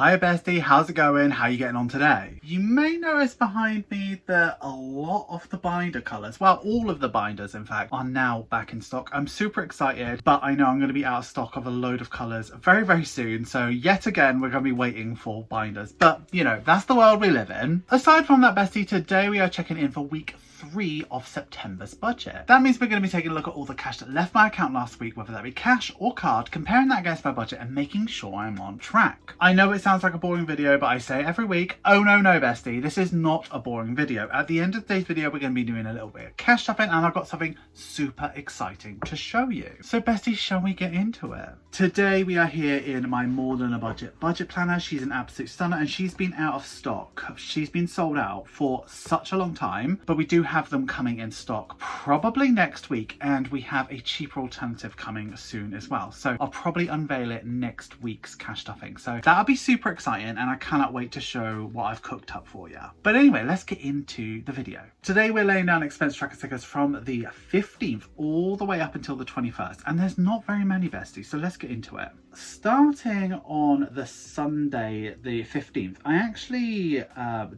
Hi bestie, how's it going? How are you getting on today? You may notice behind me that a lot of the binder colours, well all of the binders in fact, are now back in stock. I'm super excited, but I know I'm going to be out of stock of a load of colours very soon, so yet again we're going to be waiting for binders, but you know, that's the world we live in. Aside from that bestie, today we are checking in for week 3 of September's budget. That means we're going to be taking a look at all the cash that left my account last week, whether that be cash or card, comparing that against my budget and making sure I'm on track. I know it sounds like a boring video, but I say it every week, oh no bestie, this is not a boring video. At the end of today's video we're going to be doing a little bit of cash shopping and I've got something super exciting to show you. So bestie, shall we get into it? Today we are here in my More Than a Budget planner. She's an absolute stunner and she's been out of stock. She's been sold out for such a long time, but we do have them coming in stock probably next week, and we have a cheaper alternative coming soon as well, so I'll probably unveil it next week's cash stuffing, so that'll be super exciting and I cannot wait to show what I've cooked up for you. But anyway, let's get into the video. Today we're laying down expense tracker stickers from the 15th all the way up until the 21st, and there's not very many besties, so let's get into it. Starting on the Sunday the 15th, I actually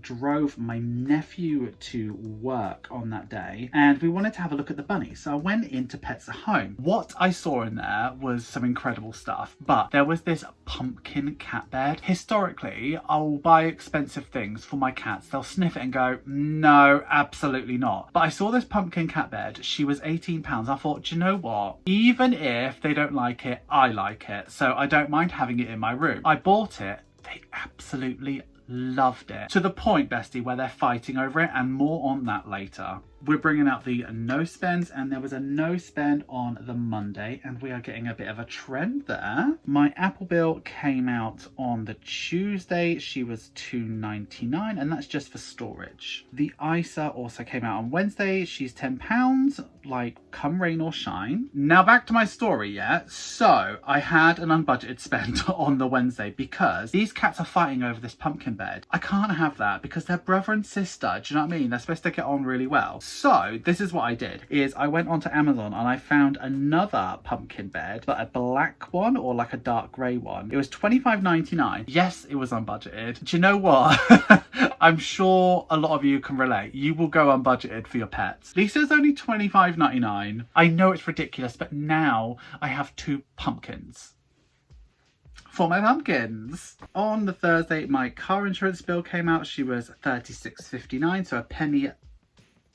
drove my nephew to work on that day and we wanted to have a look at the bunny, so I went into Pets at Home. What I saw in there was some incredible stuff, but there was this pumpkin cat bed. Historically, I'll buy expensive things for my cats, they'll sniff it and go, no, absolutely not. But I saw this pumpkin cat bed, she was £18. I thought, do you know what, even if they don't like it, I like it, so I don't mind having it in my room. I bought it, they absolutely loved it, to the point bestie where they're fighting over it, and more on that later. We're bringing out the no spends, and there was a no spend on the Monday and we are getting a bit of a trend there. My Apple bill came out on the Tuesday, she was £2.99 and that's just for storage. The ISA also came out on Wednesday, she's £10, like come rain or shine. Now back to my story, yeah? So I had an unbudgeted spend on the Wednesday because these cats are fighting over this pumpkin bed. I can't have that because they're brother and sister, do you know what I mean? They're supposed to get on really well. So this is what I did, is I went onto Amazon and I found another pumpkin bed, but a black one or like a dark grey one. It was £25.99. Yes, it was unbudgeted. Do you know what? I'm sure a lot of you can relate. You will go unbudgeted for your pets. Lisa's only £25.99. I know it's ridiculous, but now I have 2 pumpkins for my pumpkins. On the Thursday, my car insurance bill came out. She was £36.59, so a penny.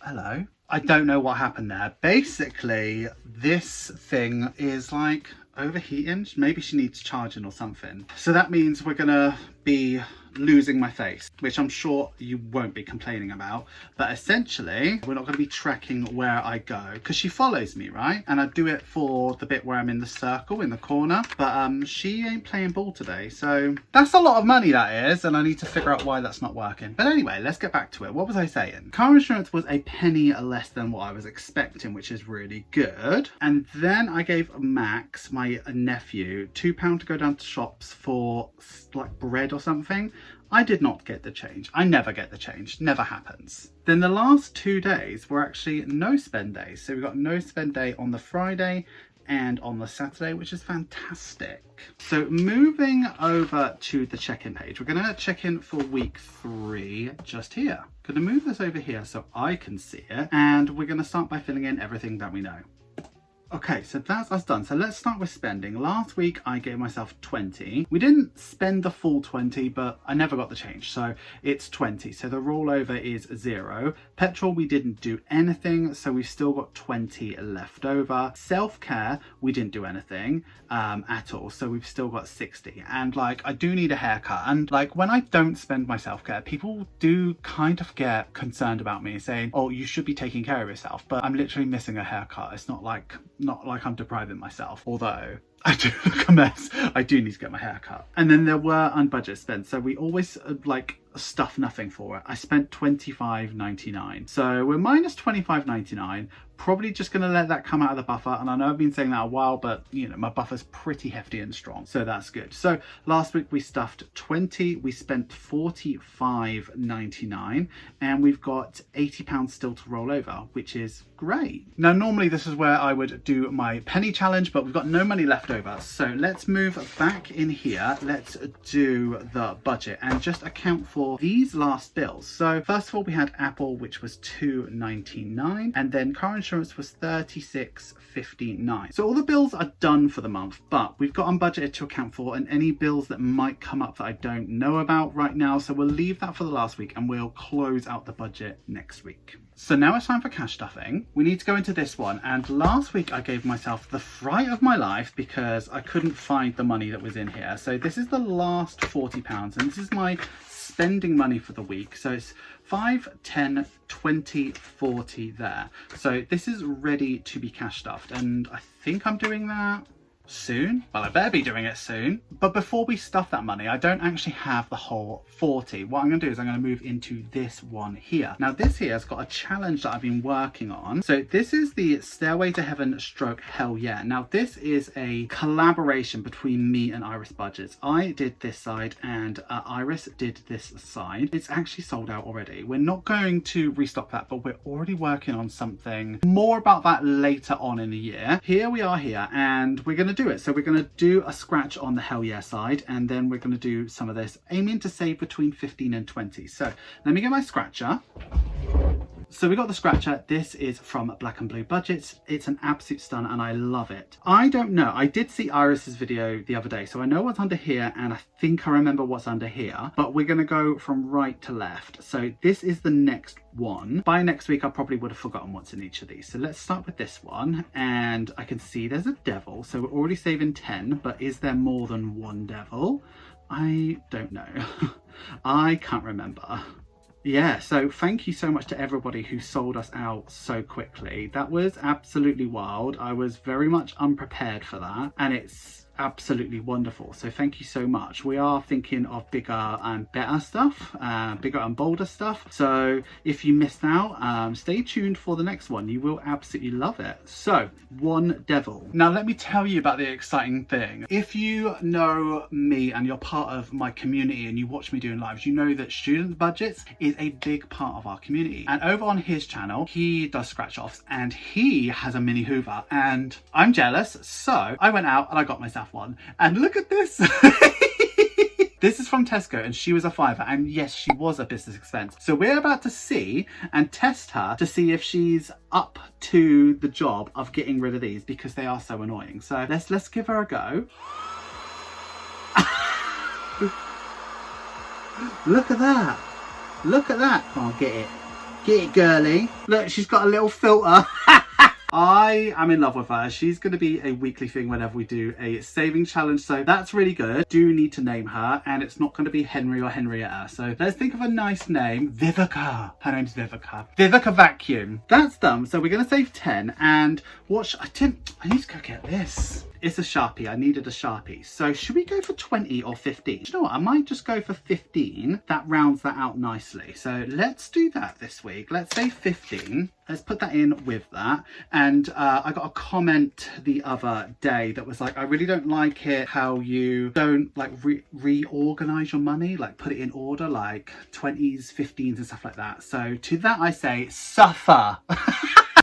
Hello. I don't know what happened there. Basically, this thing is like overheating. Maybe she needs charging or something. So that means we're gonna be losing my face, which I'm sure you won't be complaining about, but essentially we're not going to be tracking where I go because she follows me, right? And I do it for the bit where I'm in the circle in the corner, but she ain't playing ball today, so that's a lot of money that is, and I need to figure out why that's not working. But anyway, let's get back to it. What was I saying? Car insurance was a penny less than what I was expecting, which is really good. And then I gave Max, my nephew, £2 to go down to shops for like bread or something. I did not get the change. I never get the change, never happens. Then the last 2 days were actually no spend days. So we got no spend day on the Friday and on the Saturday, which is fantastic. So moving over to the check-in page, we're gonna check in for week 3 just here. Gonna move this over here so I can see it, and we're gonna start by filling in everything that we know. Okay, so that's us done. So let's start with spending. Last week I gave myself 20. We didn't spend the full 20, but I never got the change, so it's 20. So the rollover is 0. Petrol, we didn't do anything, so we've still got 20 left over. Self-care, we didn't do anything at all, so we've still got 60. And like, I do need a haircut, and like when I don't spend my self-care, people do kind of get concerned about me, saying, oh, you should be taking care of yourself, but I'm literally missing a haircut. It's not like I'm depriving myself, although I do look a mess. I do need to get my hair cut. And then there were unbudgeted spends, so we always like stuff nothing for it. I spent £25.99, so we're minus £25.99, probably just going to let that come out of the buffer. And I know I've been saying that a while, but you know, my buffer's pretty hefty and strong, so that's good. So last week we stuffed 20, we spent £45.99, and we've got £80 still to roll over, which is great. Now normally this is where I would do my penny challenge, but we've got no money left over, so let's move back in here. Let's do the budget and just account for these last bills. So first of all, we had Apple, which was $2.99, and then car insurance was $36.59. So all the bills are done for the month, but we've got unbudgeted to account for, and any bills that might come up that I don't know about right now, so we'll leave that for the last week and we'll close out the budget next week. So now it's time for cash stuffing. We need to go into this one, and last week I gave myself the fright of my life because I couldn't find the money that was in here. So this is the last £40, and this is my spending money for the week. So it's 5, 10, 20, 40 there. So this is ready to be cash stuffed, and I think I'm doing that soon. Well, I better be doing it soon. But before we stuff that money, I don't actually have the whole 40. What I'm going to do is I'm going to move into this one here. Now this here has got a challenge that I've been working on. So this is the Stairway to Heaven stroke Hell Yeah. Now this is a collaboration between me and Iris Budgets. I did this side and Iris did this side. It's actually sold out already. We're not going to restock that, but we're already working on something more about that later on in the year. Here we are here, and we're going to do it. So we're going to do a scratch on the Hell Yeah side, and then we're going to do some of this, aiming to save between 15 and 20. So let me get my scratcher. So we got the scratcher. This is from Black and Blue Budgets. It's an absolute stunner and I love it. I don't know, I did see Iris's video the other day, so I know what's under here, and I think I remember what's under here, but we're going to go from right to left. So this is the next one. By next week I probably would have forgotten what's in each of these. So let's start with this one, and I can see there's a devil, so we're already saving 10, but is there more than one devil? I don't know. I can't remember. Yeah, so thank you so much to everybody who sold us out so quickly. That was absolutely wild. I was very much unprepared for that, and it's absolutely wonderful. So thank you so much. We are thinking of bigger and better stuff, bigger and bolder stuff. So if you missed out, stay tuned for the next one. You will absolutely love it. So one devil. Now let me tell you about the exciting thing. If you know me and you're part of my community and you watch me doing lives, you know that Student Budgets is a big part of our community. And over on his channel, he does scratch offs, and he has a mini Hoover, and I'm jealous. So I went out and I got myself one, and look at this. This is from Tesco, and she was a £5, and yes, she was a business expense. So we're about to see and test her to see if she's up to the job of getting rid of these, because they are so annoying. So let's give her a go. Look at that. Look at that. Oh, get it. Get it, girly. Look, she's got a little filter. I am in love with her. She's going to be a weekly thing whenever we do a saving challenge, so that's really good. Do need to name her, and it's not going to be Henry or Henrietta, so let's think of a nice name. Vivica. Her name's Vivica. Vivica Vacuum. That's done. So we're going to save 10, and I need to go get this. It's a Sharpie. I needed a Sharpie. So should we go for 20 or 15? You know what? I might just go for 15. That rounds that out nicely. So let's do that this week. Let's say 15. Let's put that in with that. And I got a comment the other day that was like, I really don't like it how you don't like reorganize your money, like put it in order, like 20s, 15s and stuff like that. So to that I say, suffer.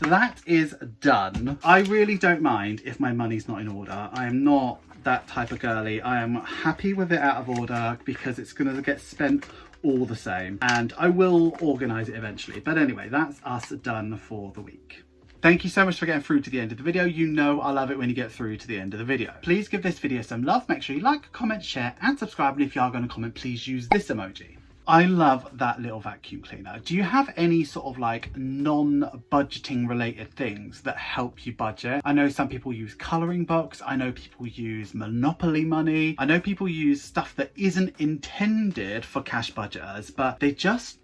That is done. I really don't mind if my money's not in order. I am not that type of girly. I am happy with it out of order because it's going to get spent all the same, and I will organise it eventually. But anyway, that's us done for the week. Thank you so much for getting through to the end of the video. You know I love it when you get through to the end of the video. Please give this video some love. Make sure you like, comment, share and subscribe. And if you are going to comment, please use this emoji. I love that little vacuum cleaner. Do you have any sort of like non-budgeting related things that help you budget? I know some people use colouring books. I know people use Monopoly money. I know people use stuff that isn't intended for cash budgeters, but they just...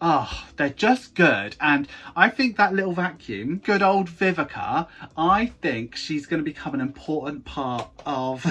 oh, they're just good. And I think that little vacuum, good old Vivica, I think she's going to become an important part of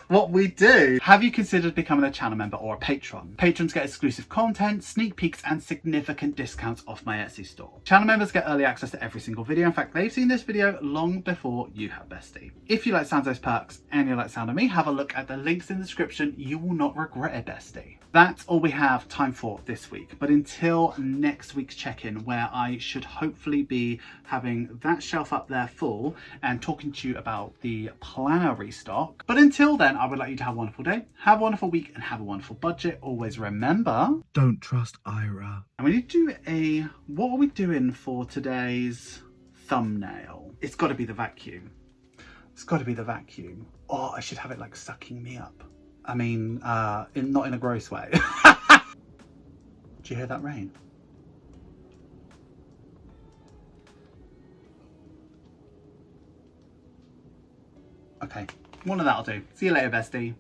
what we do. Have you considered becoming a channel member or a patron? Patrons get exclusive content, sneak peeks, and significant discounts off my Etsy store. Channel members get early access to every single video. In fact, they've seen this video long before you have, bestie. If you like sound of those perks and you like sound of me, have a look at the links in the description. You will not regret it, bestie. That's all we have time for this week. But until next week's check-in, where I should hopefully be having that shelf up there full and talking to you about the planner restock. But until then, I would like you to have a wonderful day, have a wonderful week, and have a wonderful budget. Always remember, don't trust Ira. And we need to do what are we doing for today's thumbnail? It's got to be the vacuum. It's got to be the vacuum. Oh, I should have it like sucking me up. I mean, not in a gross way. Do you hear that rain? Okay, one of that'll do. See you later, bestie.